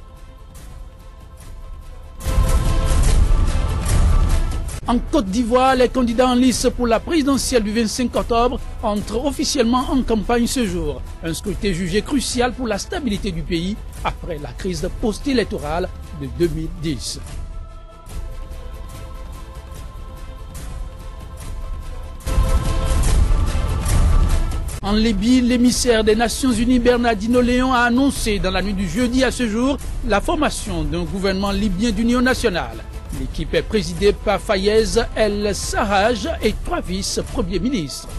En Côte d'Ivoire, les candidats en lice pour la présidentielle du 25 octobre entrent officiellement en campagne ce jour. Un scrutin jugé crucial pour la stabilité du pays après la crise post-électorale de 2010. En Libye, l'émissaire des Nations Unies Bernardino Léon a annoncé dans la nuit du jeudi à ce jour la formation d'un gouvernement libyen d'union nationale. L'équipe est présidée par Fayez El-Sarraj et 3 vice-premiers ministres.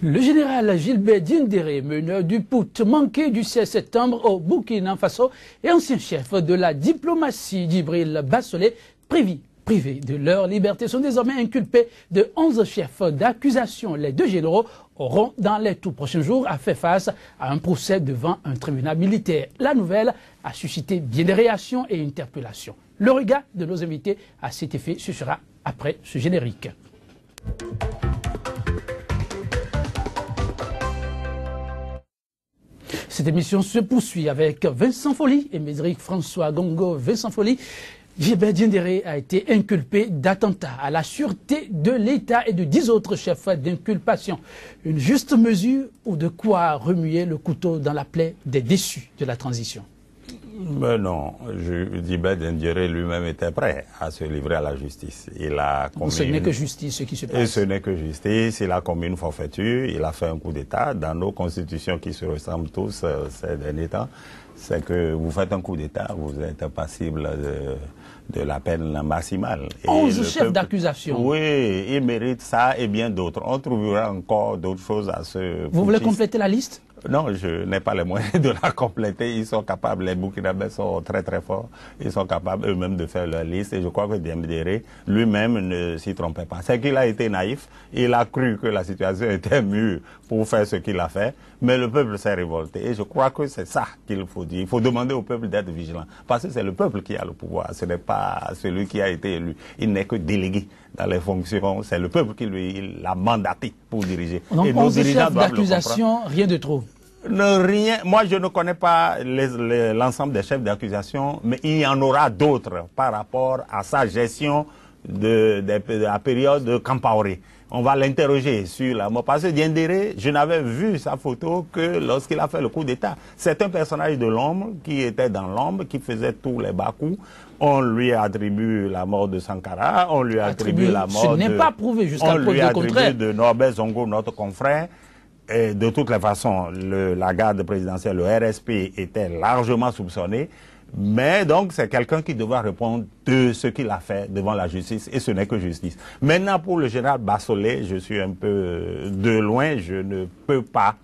Le général Gilbert Diendéré, meneur du putsch manqué du 16 septembre au Burkina Faso et ancien chef de la diplomatie d'Ibril Bassolé, privés de leur liberté, sont désormais inculpés de 11 chefs d'accusation. Les 2 généraux auront dans les tout prochains jours à faire face à un procès devant un tribunal militaire. La nouvelle a suscité bien des réactions et interpellations. Le regard de nos invités à cet effet, ce sera après ce générique. Cette émission se poursuit avec Vincent Folly et Médéric François Gongo. Vincent Folly, Gilbert Diendéré a été inculpé d'attentat à la sûreté de l'État et de 10 autres chefs d'inculpation. Une juste mesure ou de quoi remuer le couteau dans la plaie des déçus de la transition? Mais non, Gilbert Diendéré lui-même était prêt à se livrer à la justice. Ce n'est que justice ce qui se passe. Et ce n'est que justice, il a commis une forfaiture, il a fait un coup d'État. Dans nos constitutions qui se ressemblent tous ces derniers temps, c'est que vous faites un coup d'État, vous êtes passible de la peine maximale. 11 chefs d'accusation. Oui, il mérite ça et bien d'autres. On trouvera encore d'autres choses à ce... Vous voulez compléter la liste? Non, je n'ai pas les moyens de la compléter. Ils sont capables, les Burkinabés sont très très forts. Ils sont capables eux-mêmes de faire leur liste. Et je crois que Diendéré lui-même ne s'y trompait pas. C'est qu'il a été naïf. Il a cru que la situation était mûre pour faire ce qu'il a fait. Mais le peuple s'est révolté. Et je crois que c'est ça qu'il faut dire. Il faut demander au peuple d'être vigilant. Parce que c'est le peuple qui a le pouvoir. Ce n'est pas celui qui a été élu. Il n'est que délégué dans les fonctions. C'est le peuple qui l'a mandaté pour diriger. Donc, et nos dirigeants doivent d'accusation, rien de trop. Rien. Moi, je ne connais pas l'ensemble des chefs d'accusation, mais il y en aura d'autres par rapport à sa gestion de la période de Kampaoré. On va l'interroger sur la mort. Parce que Diendéré, je n'avais vu sa photo que lorsqu'il a fait le coup d'État. C'est un personnage de l'ombre qui était dans l'ombre, qui faisait tous les bas-coups. On lui attribue la mort de Sankara, on lui attribue la mort Ce n'est pas prouvé jusqu'à preuve du contraire. On lui attribue de Norbert Zongo, notre confrère. Et de toutes les façons, la garde présidentielle, le RSP, était largement soupçonné. Mais donc, c'est quelqu'un qui devra répondre de ce qu'il a fait devant la justice, et ce n'est que justice. Maintenant, pour le général Bassolé, je suis un peu de loin, je ne peux pas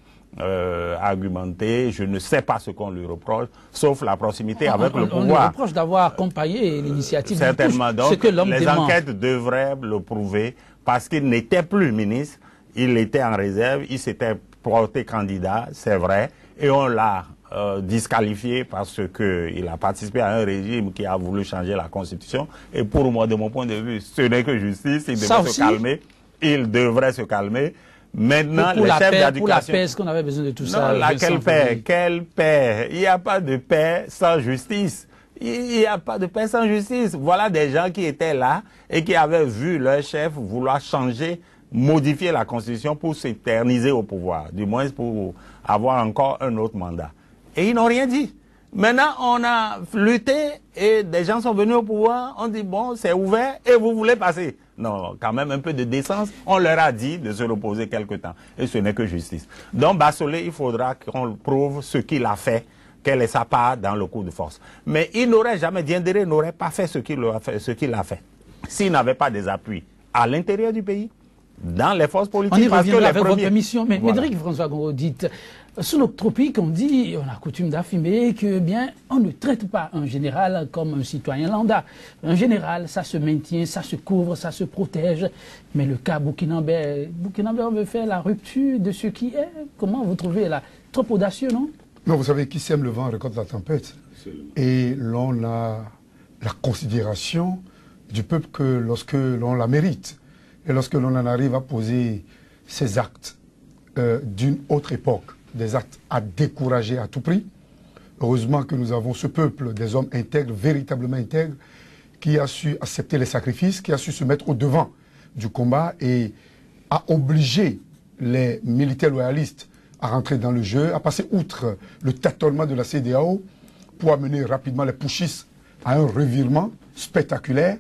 argumenter, je ne sais pas ce qu'on lui reproche, sauf la proximité avec le pouvoir. On lui reproche d'avoir accompagné l'initiative. Certainement, donc, ce que l'homme les demande. enquêtes devraient le prouver, parce qu'il n'était plus ministre, il était en réserve, il s'était porté candidat, c'est vrai, et on l'a disqualifié parce qu'il a participé à un régime qui a voulu changer la Constitution. Et pour moi, de mon point de vue, ce n'est que justice, il devrait se calmer. Il devrait se calmer. Maintenant, les chefs d'éducation... Pour la paix, est-ce qu'on avait besoin de tout ça? Non, quelle paix? Quelle paix? Il n'y a pas de paix sans justice. Il n'y a pas de paix sans justice. Voilà des gens qui étaient là et qui avaient vu leur chef vouloir changer, modifier la Constitution pour s'éterniser au pouvoir, du moins pour avoir encore un autre mandat. Et ils n'ont rien dit. Maintenant, on a lutté et des gens sont venus au pouvoir, on dit bon, c'est ouvert et vous voulez passer. Non, quand même un peu de décence. On leur a dit de se reposer quelque temps. Et ce n'est que justice. Donc Bassolé, il faudra qu'on prouve ce qu'il a fait, quelle est sa part dans le coup de force. Mais il n'aurait jamais, Diendéré n'aurait pas fait ce qu'il a fait. S'il n'avait pas des appuis à l'intérieur du pays, dans les forces politiques. On y reviendra avec votre émission. Mais voilà. Médéric François Goro, dites, sous notre tropique, on dit, on a coutume d'affirmer que bien, on ne traite pas un général comme un citoyen lambda. Un général, ça se maintient, ça se couvre, ça se protège. Mais le cas burkinabé, on veut faire la rupture de ce qui est. Comment vous trouvez là? Trop audacieux, non? Non, vous savez, qui sème le vent récolte la tempête. Et l'on a la considération du peuple que lorsque l'on la mérite. Et lorsque l'on en arrive à poser ces actes d'une autre époque, des actes à décourager à tout prix, heureusement que nous avons ce peuple, des hommes intègres, véritablement intègres, qui a su accepter les sacrifices, qui a su se mettre au devant du combat et a obligé les militaires loyalistes à rentrer dans le jeu, à passer outre le tâtonnement de la CEDEAO pour amener rapidement les putschistes à un revirement spectaculaire,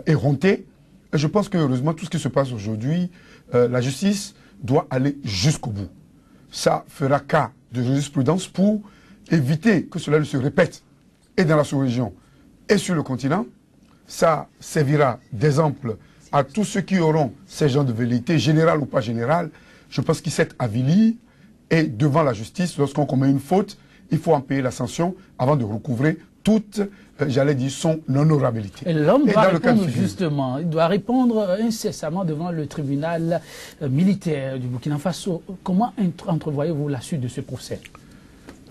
érhonté. Et je pense que, heureusement, tout ce qui se passe aujourd'hui, la justice doit aller jusqu'au bout. Ça fera cas de jurisprudence pour éviter que cela ne se répète, et dans la sous-région, et sur le continent. Ça servira d'exemple à tous ceux qui auront ces gens de velléité, générale ou pas générale. Je pense qu'ils s'est avilis, et devant la justice, lorsqu'on commet une faute, il faut en payer la sanction avant de recouvrer toute, j'allais dire, son honorabilité. Et l'homme doit répondre justement, il doit répondre incessamment devant le tribunal militaire du Burkina Faso. Comment entrevoyez-vous la suite de ce procès?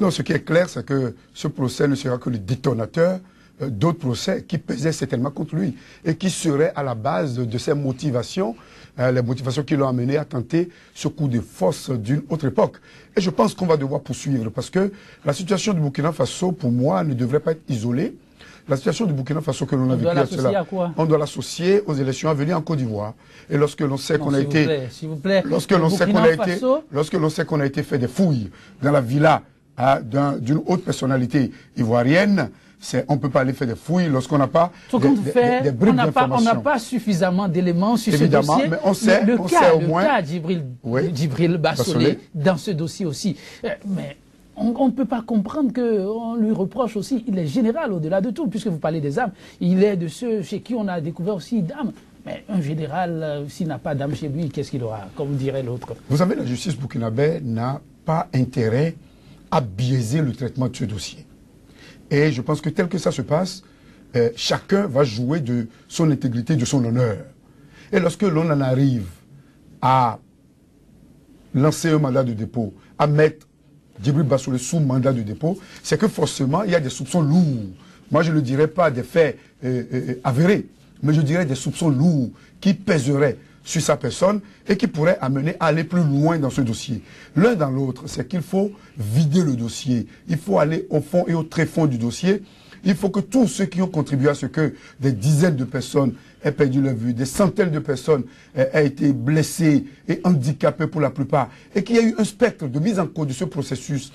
Non, ce qui est clair, c'est que ce procès ne sera que le détonateur d'autres procès qui pesaient certainement contre lui et qui seraient à la base de ses motivations, les motivations qui l'ont amené à tenter ce coup de force d'une autre époque. Et je pense qu'on va devoir poursuivre parce que la situation du Burkina Faso, pour moi, ne devrait pas être isolée. La situation du Burkina Faso que l'on a vécue, on doit l'associer aux élections à venir en Côte d'Ivoire. Et lorsque l'on sait qu'on a été, lorsque l'on sait qu'on a été fait des fouilles dans la villa d'une haute personnalité ivoirienne, on ne peut pas aller faire des fouilles lorsqu'on n'a pas des bribes d'informations. On n'a pas suffisamment d'éléments sur ce dossier. Mais on sait, le cas Djibril Bassolé dans ce dossier aussi. Mais on ne peut pas comprendre qu'on lui reproche aussi, il est général au-delà de tout, puisque vous parlez des armes, il est de ceux chez qui on a découvert aussi d'armes. Mais un général, s'il n'a pas d'armes chez lui, qu'est-ce qu'il aura, comme dirait l'autre? Vous savez, la justice burkinabé n'a pas intérêt à biaiser le traitement de ce dossier. Et je pense que tel que ça se passe, chacun va jouer de son intégrité, de son honneur. Et lorsque l'on en arrive à lancer un mandat de dépôt, à mettre Djibril Bassolé sous mandat de dépôt, c'est que forcément, il y a des soupçons lourds. Moi, je ne dirais pas des faits avérés, mais je dirais des soupçons lourds qui pèseraient sur sa personne et qui pourraient amener à aller plus loin dans ce dossier. L'un dans l'autre, c'est qu'il faut vider le dossier. Il faut aller au fond et au tréfonds du dossier. Il faut que tous ceux qui ont contribué à ce que des dizaines de personnes aient perdu leur vue, des centaines de personnes aient été blessées et handicapées pour la plupart, et qu'il y a eu un spectre de mise en cause de ce processus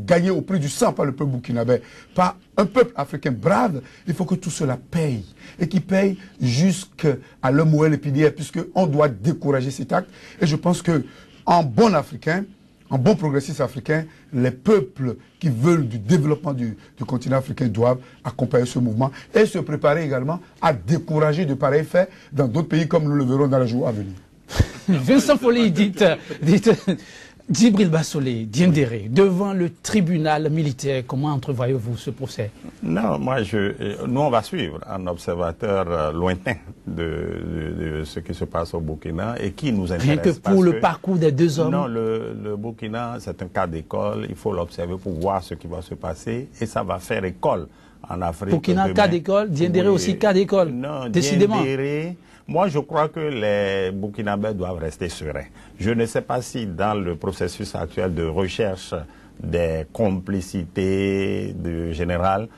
gagné au prix du sang par le peuple burkinabé, par un peuple africain brave. Il faut que tout cela paye, et qu'il paye jusqu'à l'homme ou l'épidémie, puisqu'on doit décourager cet acte. Et je pense que en bon africain, en bon progressiste africain, les peuples qui veulent du développement du continent africain doivent accompagner ce mouvement et se préparer également à décourager de pareils faits dans d'autres pays comme nous le verrons dans les jours à venir. Vincent Foley, dites Djibril Bassolé, Diendéré, devant le tribunal militaire, comment entrevoyez-vous ce procès? Non, nous on va suivre un observateur lointain de ce qui se passe au Burkina et qui nous intéresse. Rien que pour le parcours des deux hommes? Non, le Burkina, c'est un cas d'école, il faut l'observer pour voir ce qui va se passer et ça va faire école en Afrique. Burkina, cas d'école, Diendéré aussi cas d'école. Non, décidément. Diendéré, moi, je crois que les Burkinabés doivent rester sereins. Je ne sais pas si dans le processus actuel de recherche des complicités du général,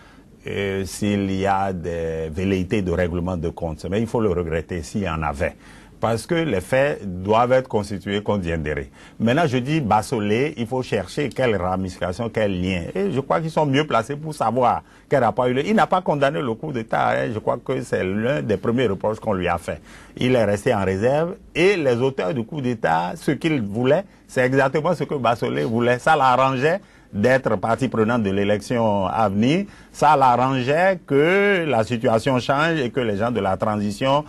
s'il y a des velléités de règlement de compte. Mais il faut le regretter s'il y en avait. Parce que les faits doivent être constitués contre Diendéré. Maintenant, je dis Bassolé, il faut chercher quelle ramification, quel lien. Et je crois qu'ils sont mieux placés pour savoir quel rapport il a. Il n'a pas condamné le coup d'État. Hein. Je crois que c'est l'un des premiers reproches qu'on lui a fait. Il est resté en réserve et les auteurs du coup d'État, ce qu'ils voulaient, c'est exactement ce que Bassolé voulait. Ça l'arrangeait d'être partie prenante de l'élection à venir, ça l'arrangeait que la situation change et que les gens de la transition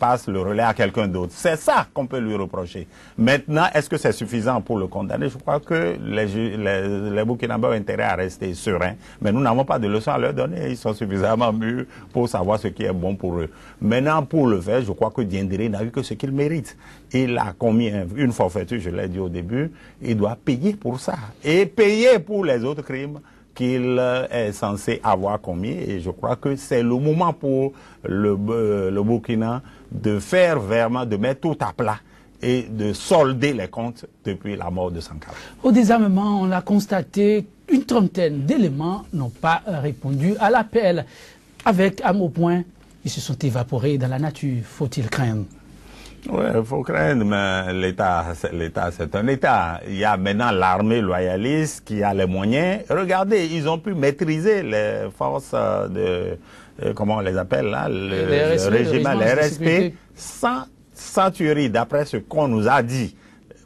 passent le relais à quelqu'un d'autre. C'est ça qu'on peut lui reprocher. Maintenant, est-ce que c'est suffisant pour le condamner? Je crois que les Burkinabés ont intérêt à rester sereins, mais nous n'avons pas de leçons à leur donner. Ils sont suffisamment mûrs pour savoir ce qui est bon pour eux. Maintenant, pour le faire, je crois que Diendéré n'a eu que ce qu'il mérite. Il a commis une forfaiture, je l'ai dit au début, il doit payer pour ça. Et payer pour les autres crimes qu'il est censé avoir commis. Et je crois que c'est le moment pour le Burkina de faire vraiment, de mettre tout à plat et de solder les comptes depuis la mort de Sankara. Au désarmement, on l'a constaté, une trentaine d'éléments n'ont pas répondu à l'appel. Avec à mot point, ils se sont évaporés dans la nature. Faut-il craindre? Oui, il faut craindre, mais l'État, c'est un État. Il y a maintenant l'armée loyaliste qui a les moyens. Regardez, ils ont pu maîtriser les forces comment on les appelle là, le régiment, les RSP, sans tuerie, d'après ce qu'on nous a dit.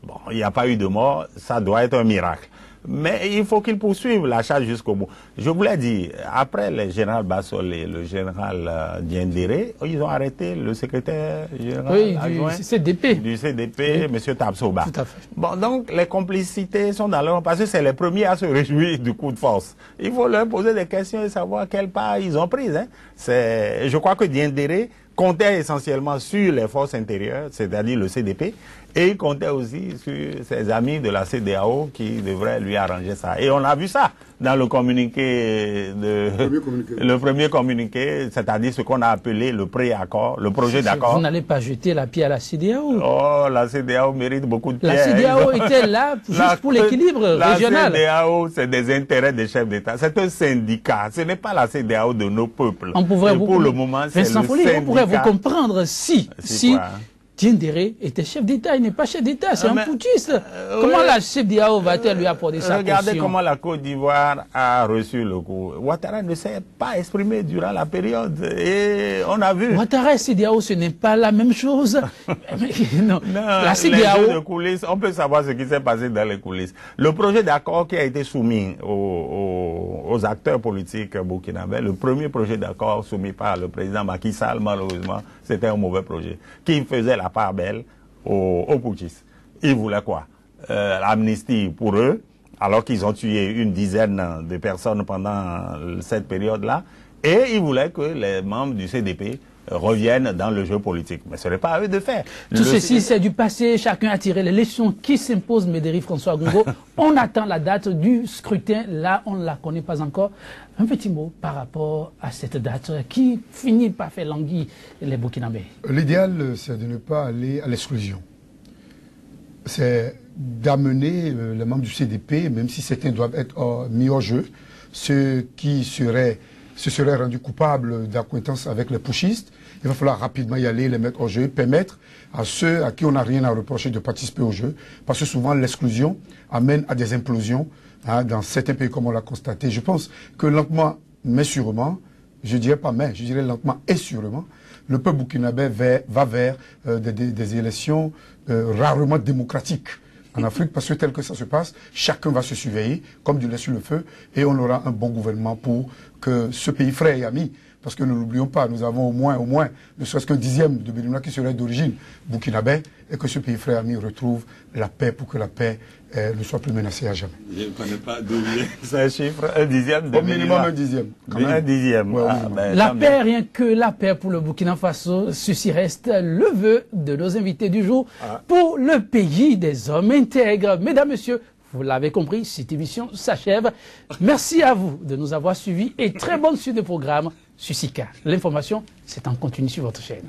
Bon, il n'y a pas eu de mort, ça doit être un miracle. Mais il faut qu'ils poursuivent la charge jusqu'au bout. Je vous l'ai dit, après le général Bassolé, le général Diendéré, ils ont arrêté le secrétaire général adjoint du CDP, M. Tabsoba. Tout à fait. Bon, donc les complicités sont dans leur... Parce que c'est les premiers à se réjouir du coup de force. Il faut leur poser des questions et savoir quelle part ils ont prise. Hein. Je crois que Diendéré comptait essentiellement sur les forces intérieures, c'est-à-dire le CDP, et il comptait aussi sur ses amis de la CEDEAO qui devraient lui arranger ça. Et on a vu ça dans le communiqué, le premier communiqué, c'est-à-dire ce qu'on a appelé le pré-accord, le projet d'accord. Vous n'allez pas jeter la pierre à la CEDEAO. Oh, la CEDEAO mérite beaucoup de pierres. La CEDEAO était là juste pour l'équilibre régional. La CEDEAO, c'est des intérêts des chefs d'État. C'est un syndicat. Ce n'est pas la CEDEAO de nos peuples. On pourrait pour le moment, c'est le syndicat. On pourrait vous comprendre si Diendéré était chef d'État, il n'est pas chef d'État, c'est un putschiste. Comment la CEDEAO va-t-elle lui apporter sa caution? Regardez comment la Côte d'Ivoire a reçu le coup. Ouattara ne s'est pas exprimé durant la période et on a vu. Ouattara et CEDEAO, ce n'est pas la même chose. Non, la CEDEAO... les jeux de coulisses, on peut savoir ce qui s'est passé dans les coulisses. Le projet d'accord qui a été soumis aux acteurs politiques burkinabés, le premier projet d'accord soumis par le président Macky Sall, malheureusement, c'était un mauvais projet qui faisait la part belle aux putschistes. Ils voulaient quoi? l'amnistie pour eux, alors qu'ils ont tué une dizaine de personnes pendant cette période-là, et ils voulaient que les membres du CDP reviennent dans le jeu politique. Mais ce n'est pas à eux de faire. Tout ceci, c'est du passé. Chacun a tiré les leçons qui s'imposent. Médéry François Gongo, on attend la date du scrutin. Là, on ne la connaît pas encore. Un petit mot par rapport à cette date qui finit par faire languir les Burkinabés. L'idéal, c'est de ne pas aller à l'exclusion. C'est d'amener les membres du CDP, même si certains doivent être mis au jeu, ceux qui se seraient rendus coupables d'acquaintance avec les putschistes. Il va falloir rapidement y aller, les mettre au jeu, permettre à ceux à qui on n'a rien à reprocher de participer au jeu, parce que souvent l'exclusion amène à des implosions dans certains pays comme on l'a constaté. Je pense que lentement, mais sûrement, je dirais pas mais, je dirais lentement et sûrement, le peuple burkinabé va vers des élections rarement démocratiques en Afrique, parce que tel que ça se passe, chacun va se surveiller, comme du lait sur le feu, et on aura un bon gouvernement pour que ce pays frère et ami, parce que ne l'oublions pas, nous avons au moins, ne serait-ce qu'un dixième de Béninois qui serait d'origine burkinabé, et que ce pays frère et ami retrouve la paix pour que la paix ne soit plus menacée à jamais. Je ne connais pas d'où vient ce chiffre, un dixième de Au minimum un dixième. Un dixième. Ouais, la paix, rien que la paix pour le Burkina Faso, ceci reste le vœu de nos invités du jour pour le pays des hommes intègres. Mesdames, Messieurs, vous l'avez compris, cette émission s'achève. Merci à vous de nous avoir suivis et très bonne suite de programme sur SICA. L'information, c'est en continu sur votre chaîne.